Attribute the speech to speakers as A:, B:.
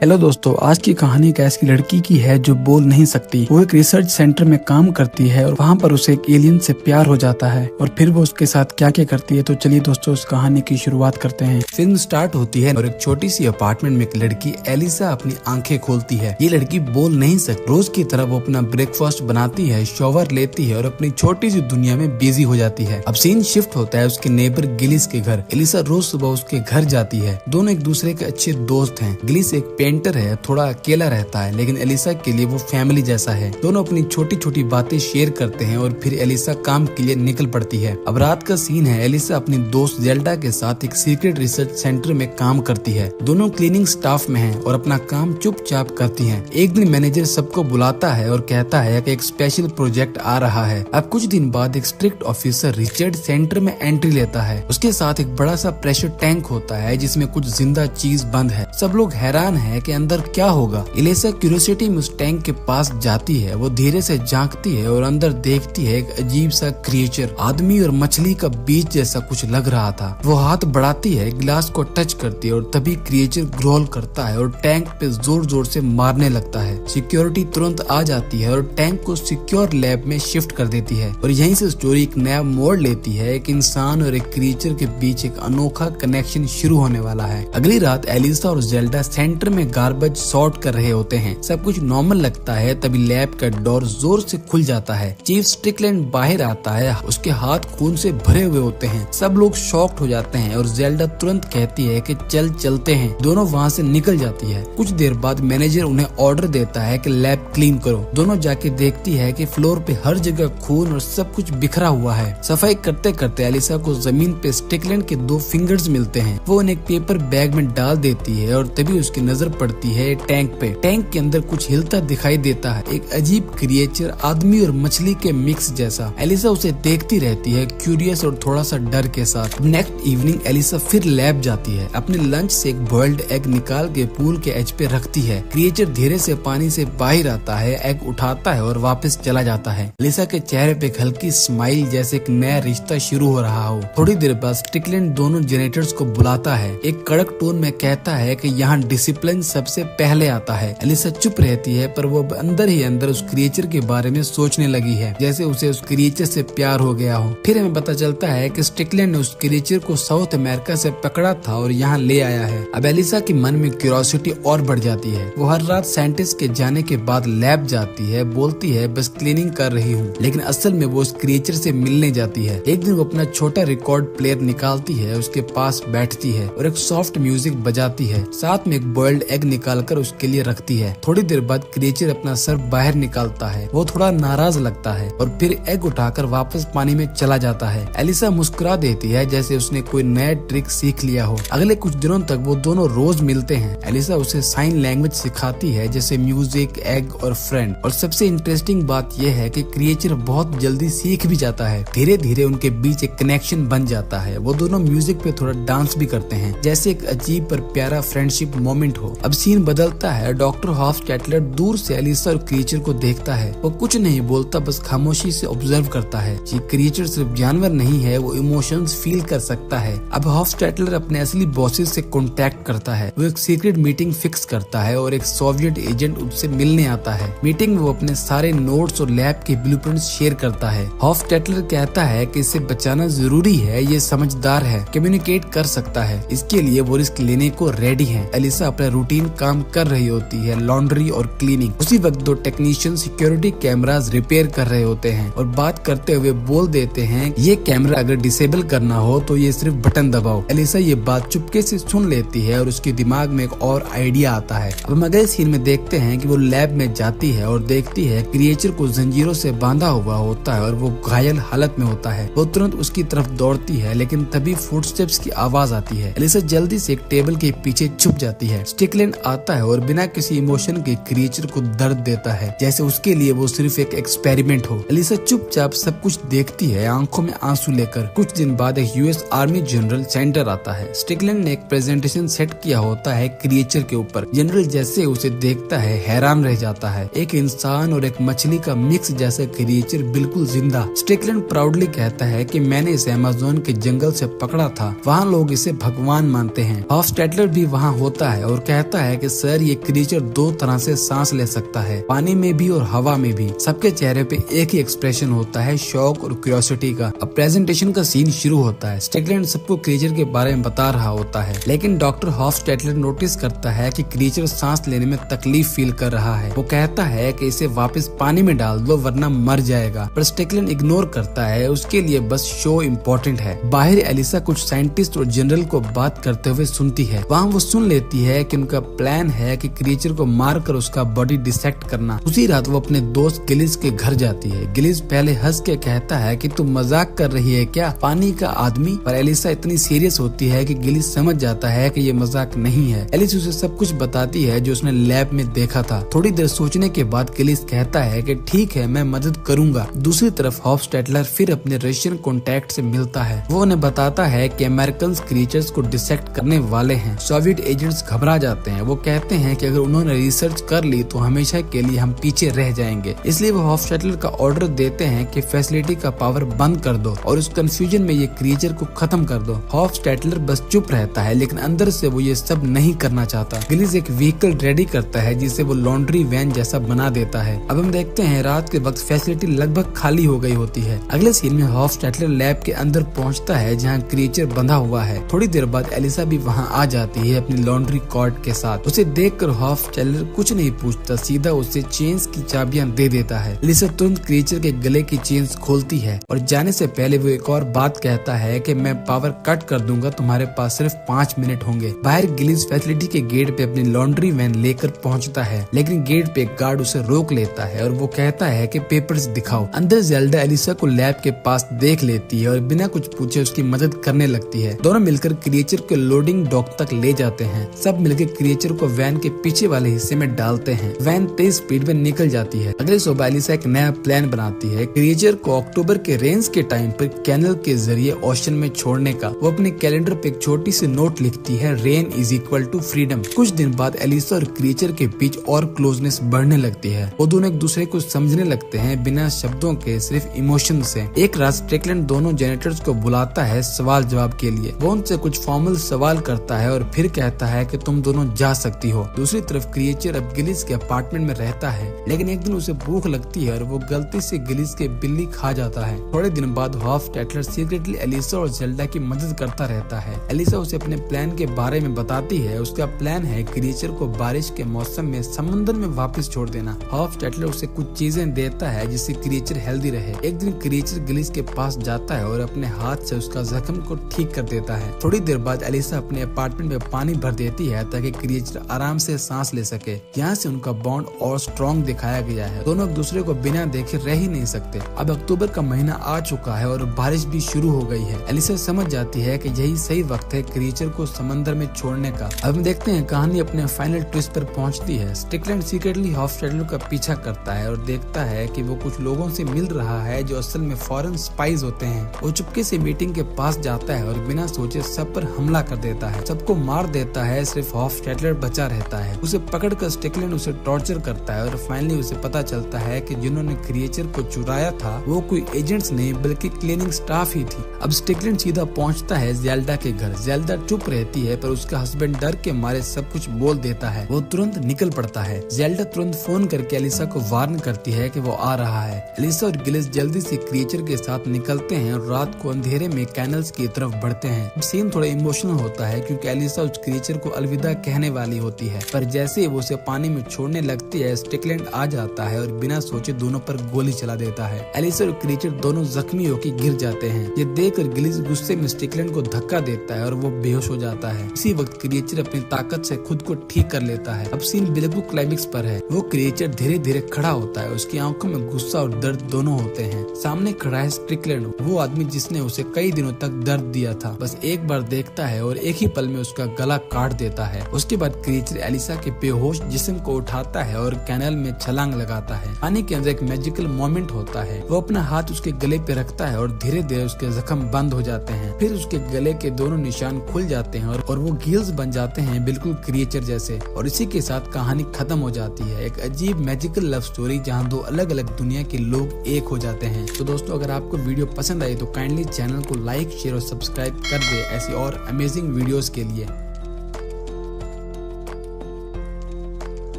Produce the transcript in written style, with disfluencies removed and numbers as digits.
A: Hello दोस्तों, आज की कहानी एक ऐसी लड़की की है जो बोल नहीं सकती। वो एक रिसर्च सेंटर में काम करती है और वहाँ पर उसे एक एलियन से प्यार हो जाता है और फिर वो उसके साथ क्या क्या करती है। तो चलिए दोस्तों, उस कहानी की शुरुआत करते हैं।
B: फिल्म स्टार्ट होती है और एक छोटी सी अपार्टमेंट में एक लड़की एलिसा अपनी आंखें खोलती है। ये लड़की बोल नहीं सकती। रोज की तरह वो अपना ब्रेकफास्ट बनाती है, शॉवर लेती है और अपनी छोटी सी दुनिया में बिजी हो जाती है। अब सीन शिफ्ट होता है उसके नेबर गिलिस के घर। एलिसा रोज सुबह उसके घर जाती है। दोनों एक दूसरे के अच्छे दोस्त हैं। गिलिस एक पेंटर है, थोड़ा अकेला रहता है, लेकिन एलिसा के लिए वो फैमिली जैसा है। दोनों अपनी छोटी छोटी बातें शेयर करते हैं और फिर एलिसा काम के लिए निकल पड़ती है। अब रात का सीन है। एलिसा अपनी दोस्त जेल्डा के साथ एक सीक्रेट रिसर्च सेंटर में काम करती है। दोनों क्लीनिंग स्टाफ में हैं और अपना काम चुपचाप करती हैं। एक दिन मैनेजर सबको बुलाता है और कहता है कि एक स्पेशल प्रोजेक्ट आ रहा है। अब कुछ दिन बाद एक स्ट्रिक्ट ऑफिसर रिचर्ड सेंटर में एंट्री लेता है। उसके साथ एक बड़ा सा प्रेशर टैंक होता है जिसमें कुछ जिंदा चीज बंद है। सब लोग हैरान है कि अंदर क्या होगा। एलिसा क्यूरियोसिटी में उस टैंक के पास जाती है। वो धीरे से झांकती है और अंदर देखती है एक अजीब सा क्रिएचर, आदमी और मछली का बीच जैसा कुछ लग रहा था। वो हाथ बढ़ाती है, गिलास को टच करती है और तभी क्रिएचर ग्रोल करता है और टैंक पे जोर जोर से मारने लगता है। सिक्योरिटी तुरंत आ जाती है और टैंक को सिक्योर लैब में शिफ्ट कर देती है और यहीं से स्टोरी एक नया मोड़ लेती है। एक इंसान और एक क्रिएचर के बीच एक अनोखा कनेक्शन शुरू होने वाला है। अगली रात एलिसा और जेल्डा सेंटर में गार्बेज सॉर्ट कर रहे होते हैं। सब कुछ नॉर्मल लगता है, तभी लैब का डोर जोर से खुल जाता है। चीफ स्ट्रिकलैंड बाहर आता है। उसके हाथ खून से भरे हुए होते हैं। सब लोग शॉक्ड हो जाते हैं और जेल्डा तुरंत कहती है कि चलते हैं। दोनों वहाँ से निकल जाती है। कुछ देर बाद मैनेजर उन्हें ऑर्डर देता है कि लैब क्लीन करो। दोनों जाके देखती है कि फ्लोर पे हर जगह खून और सब कुछ बिखरा हुआ है। सफाई करते करते एलिसा को जमीन पे स्ट्रिकलैंड के 2 फिंगर्स मिलते हैं। वो उन्हें एक पेपर बैग में डाल देती है और तभी उसकी नजर पड़ती है टैंक पे। टैंक के अंदर कुछ हिलता दिखाई देता है, एक अजीब क्रिएचर, आदमी और मछली के मिक्स जैसा। एलिसा उसे देखती रहती है, क्यूरियस और थोड़ा सा डर के साथ। नेक्स्ट इवनिंग एलिसा फिर लैब जाती है। अपने लंच से एक बॉइल्ड एग निकाल के पूल के एज पे रखती है। क्रिएचर धीरे से पानी से बाहर आता है, एग उठाता है और वापस चला जाता है। एलिसा के चेहरे पे एक हल्की स्माइल, जैसे एक नया रिश्ता शुरू हो रहा हो। थोड़ी देर बाद स्ट्रिकलैंड दोनों जेनेटर्स को बुलाता है। एक कड़क टोन में कहता है कि यहाँ डिसिप्लिन सबसे पहले आता है। एलिसा चुप रहती है, पर वो अंदर ही अंदर उस क्रिएचर के बारे में सोचने लगी है, जैसे उसे उस क्रिएचर से प्यार हो गया हो। फिर हमें पता चलता है कि स्ट्रिकलैंड ने उस क्रिएचर को साउथ अमेरिका से पकड़ा था और यहाँ ले आया है। अब एलिसा के मन में क्यूरियोसिटी और बढ़ जाती है। वो हर रात साइंटिस्ट के जाने के बाद लैब जाती है, बोलती है बस क्लीनिंग कर रही हूँ, लेकिन असल में वो उस क्रिएचर से मिलने जाती है। एक दिन वो अपना छोटा रिकॉर्ड प्लेयर निकालती है, उसके पास बैठती है और एक सॉफ्ट म्यूजिक बजाती है। साथ में एक बॉइल्ड एग निकाल कर उसके लिए रखती है। थोड़ी देर बाद क्रिएचर अपना सर बाहर निकालता है। वो थोड़ा नाराज लगता है और फिर एग उठाकर वापस पानी में चला जाता है। एलिसा मुस्कुरा देती है, जैसे उसने कोई नया ट्रिक सीख लिया हो। अगले कुछ दिनों तक वो दोनों रोज मिलते हैं। एलिसा उसे साइन लैंग्वेज सिखाती है, जैसे म्यूजिक, एग और फ्रेंड। और सबसे इंटरेस्टिंग बात यह है कि क्रिएचर बहुत जल्दी सीख भी जाता है। धीरे धीरे उनके बीच एक कनेक्शन बन जाता है। वो दोनों म्यूजिक पे थोड़ा डांस भी करते हैं, जैसे एक अजीब पर प्यारा फ्रेंडशिप मोमेंट हो। अब सीन बदलता है। डॉक्टर हॉफस्टैटलर दूर से एलिसा और क्रिएचर को देखता है। वो कुछ नहीं बोलता, बस खामोशी से ऑब्जर्व करता है। ये क्रिएचर सिर्फ जानवर नहीं है, वो इमोशंस फील कर सकता है। अब हॉफस्टैटलर अपने असली बॉसेस से कांटेक्ट करता है। वो एक सीक्रेट मीटिंग फिक्स करता है और एक सोवियत एजेंट उससे मिलने आता है। मीटिंग में वो अपने सारे नोट्स और लैब के ब्लूप्रिंट्स शेयर करता है। हॉफस्टैटलर कहता है कि इसे बचाना जरूरी है, ये समझदार है, कम्युनिकेट कर सकता है, इसके लिए वो रिस्क लेने को रेडी है। एलिसा अपना रूटीन काम कर रही होती है, लॉन्ड्री और क्लीनिंग। उसी वक्त 2 टेक्नीशियन सिक्योरिटी कैमरास रिपेयर कर रहे होते हैं और बात करते हुए बोल देते हैं, ये कैमरा अगर डिसेबल करना हो तो ये सिर्फ बटन दबाओ। एलिसा ये बात चुपके से सुन लेती है और उसके दिमाग में एक और आइडिया आता है। अब हम अगले सीन में देखते हैं कि वो लैब में जाती है और देखती है क्रिएचर को जंजीरों से बांधा हुआ होता है और वो घायल हालत में होता है। वो तुरंत उसकी तरफ दौड़ती है, लेकिन तभी फुटस्टेप्स की आवाज आती है। एलिसा जल्दी से एक टेबल के पीछे छुप जाती है। स्ट्रिकलैंड आता है और बिना किसी इमोशन के क्रिएचर को दर्द देता है, जैसे उसके लिए वो सिर्फ एक एक्सपेरिमेंट हो। एलिसा चुपचाप सब कुछ देखती है, आंखों में आंसू लेकर। कुछ दिन बाद एक यूएस आर्मी जनरल सेंटर आता है। स्ट्रिकलैंड ने एक प्रेजेंटेशन सेट किया होता है क्रिएचर के ऊपर। जनरल जैसे उसे देखता है हैरान रह जाता है। एक इंसान और एक मछली का मिक्स जैसा क्रिएचर, बिल्कुल जिंदा। स्ट्रिकलैंड प्राउडली कहता है कि मैंने इसे अमेज़न के जंगल से पकड़ा था, वहाँ लोग इसे भगवान मानते हैं। हॉफस्टैटलर भी वहाँ होता है और कहता कहता है कि सर ये क्रिएचर दो तरह से सांस ले सकता है, पानी में भी और हवा में भी। सबके चेहरे पे एक ही एक्सप्रेशन होता है, शौक और क्यूरियोसिटी का। अब प्रेजेंटेशन का सीन शुरू होता है। स्टिकलैंड सबको क्रिएचर के बारे में बता रहा होता है, लेकिन डॉक्टर हॉफस्टेटलर नोटिस करता है कि क्रिएचर सांस लेने में तकलीफ फील कर रहा है। वो कहता है कि इसे वापस पानी में डाल दो वरना मर जाएगा, पर स्टिकलैंड इग्नोर करता है। उसके लिए बस शो इम्पोर्टेंट है। बाहर एलिसा कुछ साइंटिस्ट और जनरल को बात करते हुए सुनती है। वहाँ वो सुन लेती है कि उनका प्लान है कि क्रिएचर को मारकर उसका बॉडी डिसेक्ट करना। उसी रात वो अपने दोस्त गिलिस के घर जाती है। गिलिस पहले हंस के कहता है कि तुम मजाक कर रही है क्या, पानी का आदमी। पर एलिसा इतनी सीरियस होती है कि गिलिस समझ जाता है कि ये मजाक नहीं है। एलिस उसे सब कुछ बताती है जो उसने लैब में देखा था। थोड़ी देर सोचने के बाद गिलिस कहता है कि ठीक है, मैं मदद करूंगा। दूसरी तरफ हॉफस्टेटलर फिर अपने रशियन कॉन्टैक्ट से मिलता है। वो उन्हें बताता है कि अमेरिकन क्रिएचर्स को डिसेक्ट करने वाले हैं। सोवियत एजेंट्स घबरा जाते हैं। वो कहते हैं कि अगर उन्होंने रिसर्च कर ली तो हमेशा के लिए हम पीछे रह जाएंगे। इसलिए वो हॉफस्टेटलर का ऑर्डर देते हैं कि फैसिलिटी का पावर बंद कर दो और उस कंफ्यूजन में ये क्रिएचर को खत्म कर दो। हॉफस्टेटलर बस चुप रहता है, लेकिन अंदर से वो ये सब नहीं करना चाहता। गिलिस एक व्हीकल रेडी करता है जिसे वो लॉन्ड्री वैन जैसा बना देता है। अब हम देखते हैं रात के वक्त फैसिलिटी लगभग खाली हो गई होती है। अगले सीन में हॉफस्टेटलर लैब के अंदर पहुंचता है जहां क्रिएचर बंधा हुआ है। थोड़ी देर बाद एलिसा भी वहां आ जाती है अपनी लॉन्ड्री कॉर्ड के साथ। उसे देखकर हॉफस्टेटलर कुछ नहीं पूछता, सीधा उसे चेन्स की चाबियां दे देता है। एलिसा तुरंत क्रिएचर के गले की चेन्स खोलती है और जाने से पहले वो एक और बात कहता है कि मैं पावर कट कर दूंगा, तुम्हारे पास सिर्फ 5 मिनट होंगे। बाहर गिलिस फैसिलिटी के गेट पे अपनी लॉन्ड्री वैन लेकर पहुंचता है, लेकिन गेट पे एक गार्ड उसे रोक लेता है और वो कहता है कि पेपर्स दिखाओ। अंदर जेल्डा एलिसा को लैब के पास देख लेती है और बिना कुछ पूछे उसकी मदद करने लगती है। दोनों मिलकर क्रिएचर को लोडिंग डॉक तक ले जाते हैं। सब मिलकर क्रिएचर को वैन के पीछे वाले हिस्से में डालते हैं। वैन तेज स्पीड में निकल जाती है। अगले सुबह एलिसा एक नया प्लान बनाती है। क्रिएचर को अक्टूबर के रेंज के टाइम पर कैनल के जरिए ओशन में छोड़ने का। वो अपने कैलेंडर पे एक छोटी सी नोट लिखती है, rain is equal to freedom. कुछ दिन बाद एलिसा और क्रिएचर के बीच और क्लोजनेस बढ़ने लगती है। वो दोनों एक दूसरे को समझने लगते हैं बिना शब्दों के, सिर्फ इमोशन से। एक रात स्टिकलैंड दोनों जेनेटर्स को बुलाता है सवाल जवाब के लिए। वो उनसे कुछ फॉर्मल सवाल करता है और फिर कहता है कि तुम दोनों जा सकती हो। दूसरी तरफ क्रिएचर अब गिलिस के अपार्टमेंट में रहता है, लेकिन एक दिन उसे भूख लगती है और वो गलती से गिलिस के बिल्ली खा जाता है। थोड़े दिन बाद हॉफस्टेटलर सीक्रेटली एलिसा और जेल्डा की मदद करता रहता है। एलिसा उसे अपने प्लान के बारे में बताती है। उसका प्लान है क्रिएचर को बारिश के मौसम में समंदर में वापस छोड़ देना। हॉफस्टेटलर उसे कुछ चीजें देता है जिससे क्रिएचर हेल्दी रहे। एक दिन क्रिएचर गिलिस के पास जाता है और अपने हाथ से उसका जख्म को ठीक कर देता है। थोड़ी देर बाद एलिसा अपने अपार्टमेंट में पानी भर देती है ताकि क्रिएचर आराम से सांस ले सके। यहाँ से उनका बॉन्ड और स्ट्रॉन्ग दिखाया गया है। दोनों एक दूसरे को बिना देखे रह ही नहीं सकते। अब अक्टूबर का महीना आ चुका है और बारिश भी शुरू हो गई है। एलिसा समझ जाती है कि यही सही वक्त है क्रिएचर को समंदर में छोड़ने का। अब हम देखते हैं कहानी अपने फाइनल ट्विस्ट पर पहुंचती है। स्टिकलैंड सीक्रेटली हॉफस्टेटलर का पीछा करता है और देखता है कि वो कुछ लोगों से मिल रहा है जो असल में फॉरेन स्पाइज होते हैं। वो चुपके से मीटिंग के पास जाता है और बिना सोचे सब पर हमला कर देता है। सबको मार देता है, सिर्फ हॉफस्टेटलर बचा रहता है। उसे पकड़कर स्टिकलैंड उसे टॉर्चर करता है और फाइनली उसे पता चलता है कि जिन्होंने क्रिएचर को चुराया था वो कोई एजेंट्स नहीं बल्कि क्लीनिंग स्टाफ ही थी। अब स्टिकलैंड सीधा पहुंचता है जेल्डा के घर। जेल्डा चुप रहती है पर उसका हस्बैंड डर के मारे सब कुछ बोल देता है। वो तुरंत निकल पड़ता है। जेल्डा तुरंत फोन करके एलिसा को वार्न करती है कि वो आ रहा है। एलिसा और गिलिस जल्दी से क्रिएचर के साथ निकलते हैं और रात को अंधेरे में कैनल्स की तरफ बढ़ते हैं। सीन थोड़ा इमोशनल होता है क्योंकि एलिसा उस क्रिएचर को अलविदा कहने वाली होती है, पर जैसे ही वो उसे पानी में छोड़ने लगती है स्टिकलैंड आ जाता है और बिना सोचे दोनों पर गोली चला देता है। एलिसा और क्रिएचर दोनों जख्मी होकर गिर जाते हैं। ये देखकर गिलिस गुस्से में स्टिकलैंड को धक्का देता है और वो बेहोश हो जाता है। इसी वक्त क्रिएचर अपनी ताकत से खुद को ठीक कर लेता है। अब सीन बिल्कुल क्लाइमेक्स पर है। वो क्रिएचर धीरे धीरे खड़ा होता है। उसकी आंखों में गुस्सा और दर्द दोनों होते हैं। सामने खड़ा है स्टिकलैंड, वो आदमी जिसने उसे कई दिनों तक दर्द दिया था। बस एक बार देखता है और एक ही पल में उसका गला काट देता है। उसके बाद क्रिएचर एलिसा के बेहोश जिस्म को उठाता है और कैनल में छलांग लगाता है। पानी के अंदर एक मैजिकल मोमेंट होता है। वो अपना हाथ उसके गले पे रखता है और धीरे धीरे उसके जख्म बंद हो जाते हैं। फिर उसके गले के दोनों निशान खुल जाते हैं और वो गिल्स बन जाते हैं बिल्कुल क्रिएचर जैसे। और इसी के साथ कहानी खत्म हो जाती है। एक अजीब मैजिकल लव स्टोरी जहाँ दो अलग अलग दुनिया के लोग एक हो जाते हैं। तो दोस्तों अगर आपको वीडियो पसंद आई तो काइंडली चैनल को लाइक शेयर और सब्सक्राइब कर दे ऐसी और अमेजिंग वीडियोस के लिए।